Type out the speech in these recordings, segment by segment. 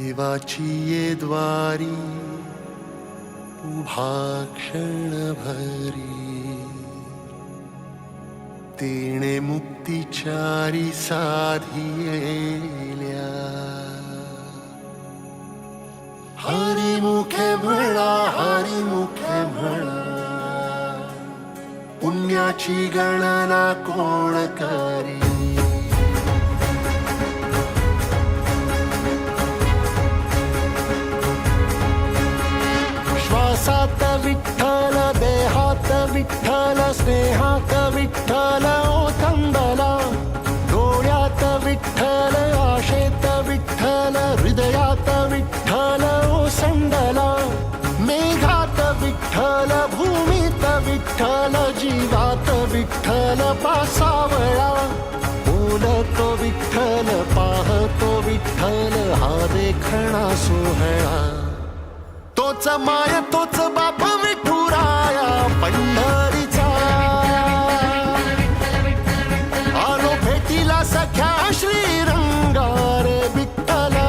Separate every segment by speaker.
Speaker 1: देवाची ये द्वारी उभा क्षणभरी, तेणे मुक्तिचारी साधियेल्या. हरिमुखे म्हणा, हरिमुखे म्हणा, पुण्याची गणना कोण करी. श्वासात विठ्ठल, देहात विठ्ठल, स्नेहात विठ्ठल ओथंबला. डोळ्यात विठ्ठल, आशेत विठ्ठल, हृदयात विठ्ठल ओसंडला. मेघात विठ्ठल, भूमीत विठ्ठल, जीवात विठ्ठल पासावळा. बोलतो विठ्ठल, पाहतो विठ्ठल, हा देखणा सोहळा. तोच माय तोच बाप विठुराया पंढरीचा. आलो भेटीला सख्या श्रीरंगार विठ्ठला.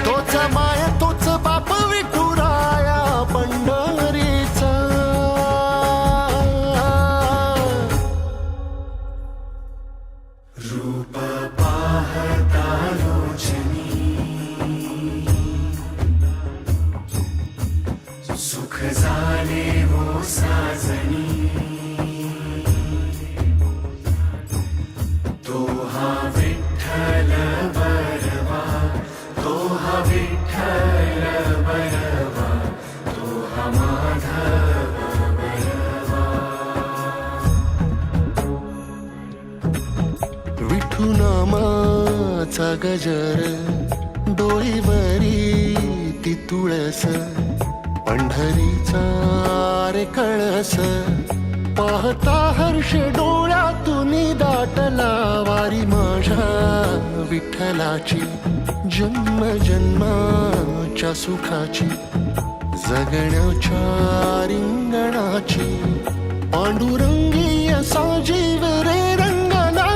Speaker 1: तोच माय तोच बाप विठुराया पंढरीचा. रूप पाहता लोचनी, सुख झाले हो साजनी. तो हा विठ्ठल बरवा, तो हा विठ्ठल बरवा, तो हा माधव बरवा. विठू नामाचा गजर, डोईवरी ती तुळस. पंढरीचा रे कळस, पाहता हर्ष डोळ्यातून दाटला. वारी माझ्या विठ्ठलाची, जन्म जन्माच्या सुखाची, जगण्याच्या रिंगणाची. पांडुरंगी असा जीव रे रंगला,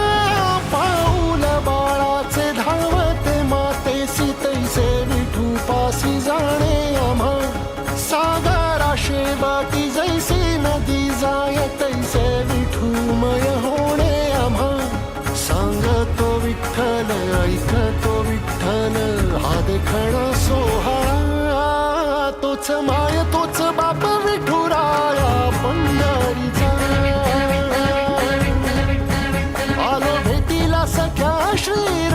Speaker 1: पाऊल बाळाचे धावते मातेसी. तैसे विठू पासी जाणे आम्हा, सागरा शेवटी जैसी नदी जाय. तैसे विठूमय होणे आम्हा. सांगतो विठ्ठल, ऐकतो विठ्ठल, हा देखणा सोहळा. तोच माय तोच बाप विठुराया पंढरीचा. आलो भेटीला सख्या श्री